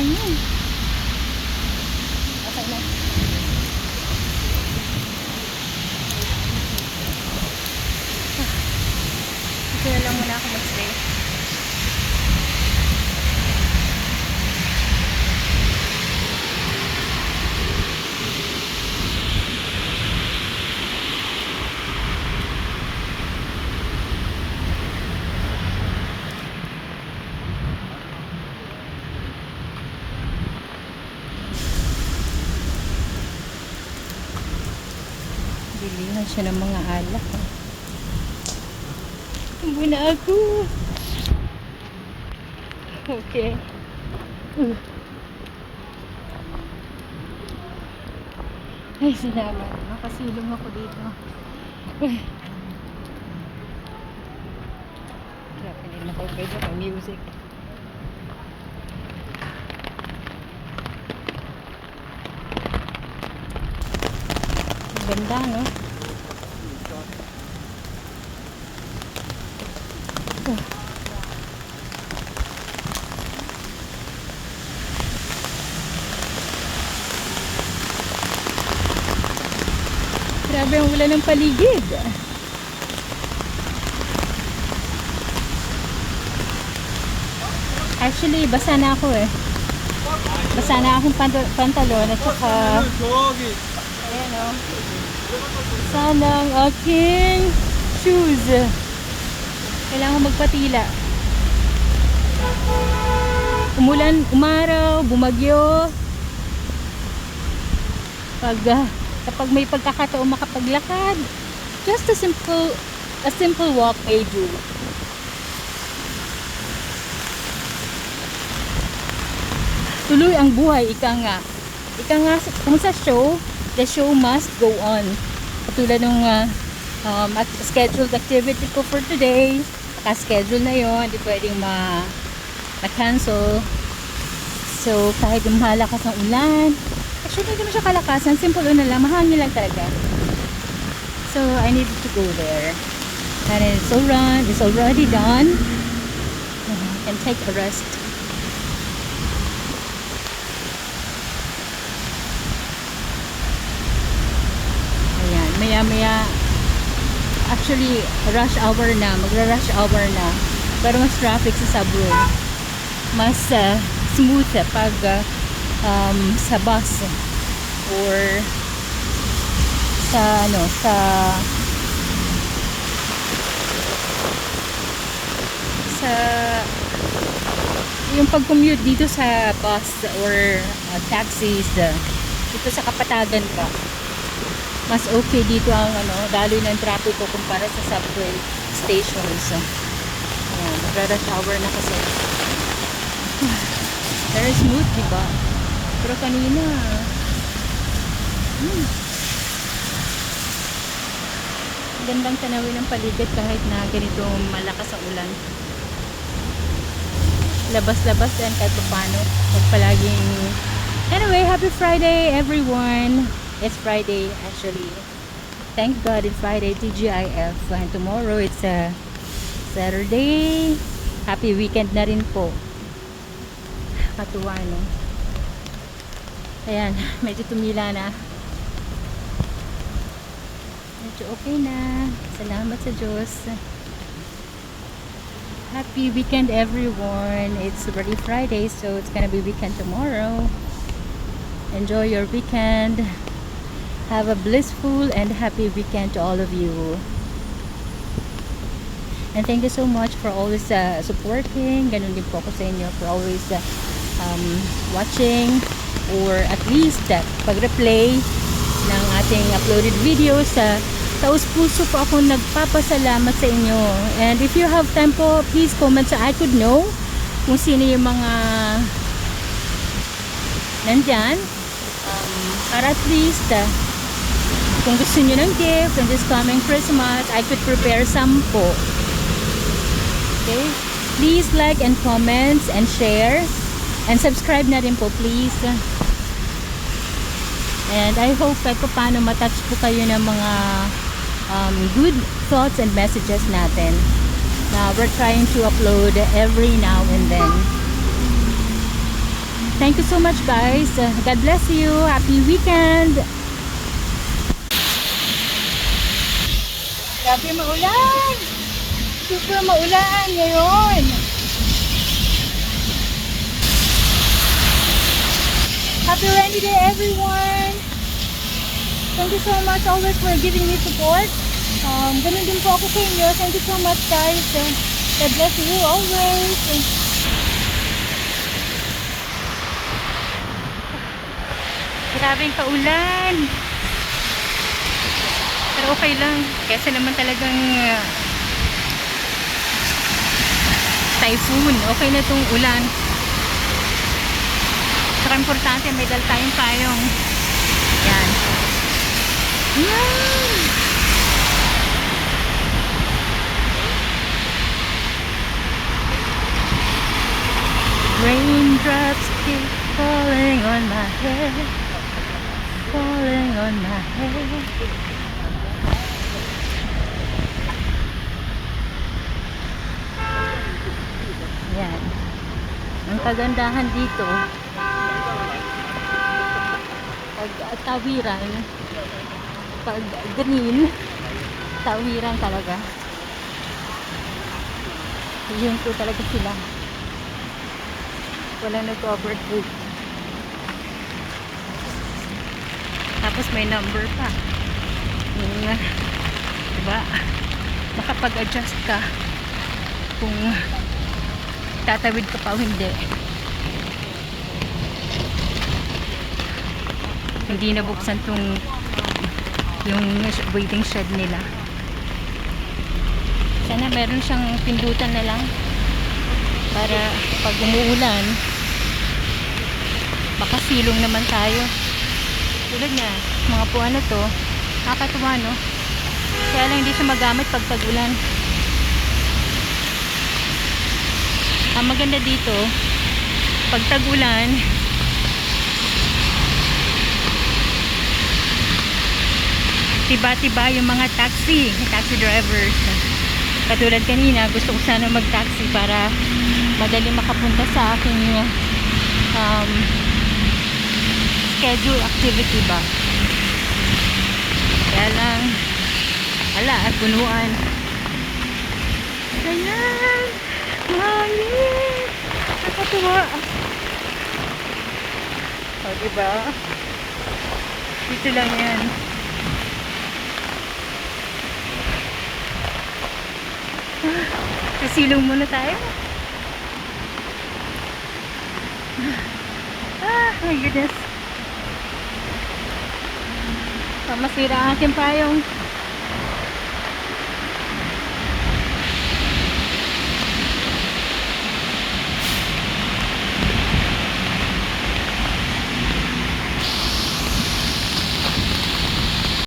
hangin. Okay na. Dito na lang muna ako mag-stay. Bilihan siya ng mga alak. Tumbo na ako. Okay. Ay, salamat. Makasilong ako dito. Grabe din ako. Pwede ako music. Ganda, no? Grabe ang ulan ng paligid. Actually, basa na ako eh. Basa na akong pantalon at saka ayan o. Sana ang aking shoes. Kailangan magpatila. Umulan, umaraw, bumagyo. Kapag may pagkakataon makapaglakad, just a simple walk may do. Tuloy ang buhay, ika nga. Kung sa show, the show must go on. Katulad ng scheduled activity ko for today, naka-schedule na yon, hindi pwedeng ma-cancel. So, kahit malakas ang ulan, actually, hindi naman siya kalakasan. Simple na lang. Mahangin lang talaga. So, I needed to go there. And it's already done. And take a rest. Ayan. Maya-maya, actually, rush hour na. Magra-rush hour na. Pero mas traffic sa subway. Mas smooth pag sa bus or sa yung pag-commute dito sa bus or taxis dito sa Kapatagan ka, mas okay dito ang daloy ng trapiko kumpara sa subway stations. Ayan, magra-rush hour na kasi. Very smooth, diba? Pero kanina gandang tanawin ng paligid kahit na ganito malakas ang ulan. Labas-labas yan kahit paano. Huwag palaging anyway, happy Friday everyone. It's Friday actually. Thank God it's Friday, TGIF. And tomorrow it's Saturday. Happy weekend na rin po. Katuwa, no? Ayan, medyo tumila na. Medyo okay na. Salamat sa Diyos. Happy weekend everyone. It's already Friday, so it's gonna be weekend tomorrow. Enjoy your weekend. Have a blissful and happy weekend to all of you. And thank you so much for always supporting. Ganun din po ako sa inyo for always watching or at least pag-replay ng ating uploaded videos. Taus-puso po ako nagpapasalamat sa inyo. And if you have time po, please comment so I could know kung sino yung mga nandyan. Para at least kung gusto nyo ng gift in this coming Christmas, I could prepare some po. Okay? Please like and comments and share. And subscribe na rin po, please. And I hope kahit paano matouch po kayo ng mga good thoughts and messages natin. Now, we're trying to upload every now and then. Thank you so much, guys. God bless you. Happy weekend. Grabe, maulan. Super maulan ngayon. Happy rainy day, everyone. Thank you so much always for giving me support. Ganun din po ako sa inyo. Thank you so much, guys. God bless you always. Grabing paulan. Pero okay lang. Kesa naman talagang typhoon. Okay na itong ulan. Saka importante may dal tayong payong. Yan. Yan. Raindrops keep falling on my head. Falling on my head. Yan. Ang kagandahan dito, pag tawiran, pag green, tawiran talaga. Yun po talaga sila. Walang nag-overtake. Tapos may number pa. Yung, diba? Makapag-adjust ka kung tatawid ka pa o hindi. Hindi nabuksan tong yung waiting shed nila. Sana meron siyang pindutan na lang para pag umuulan makasilong naman tayo. Tulad na mga po ano to, nakakatuwa no, kaya lang hindi siya magamit pag tag-ulan. Ang maganda dito pag tag-ulan, tiba-tiba yung mga taxi drivers. Katulad kanina, gusto ko sana mag-taxi para madali makapunta sa aking schedule activity ba. Kaya lang, ala, at punuan. Ayan! Hangin! Nakatuwa. O, diba? Dito lang yan. Kasilong muna tayo. My goodness. Masira ang aking payong.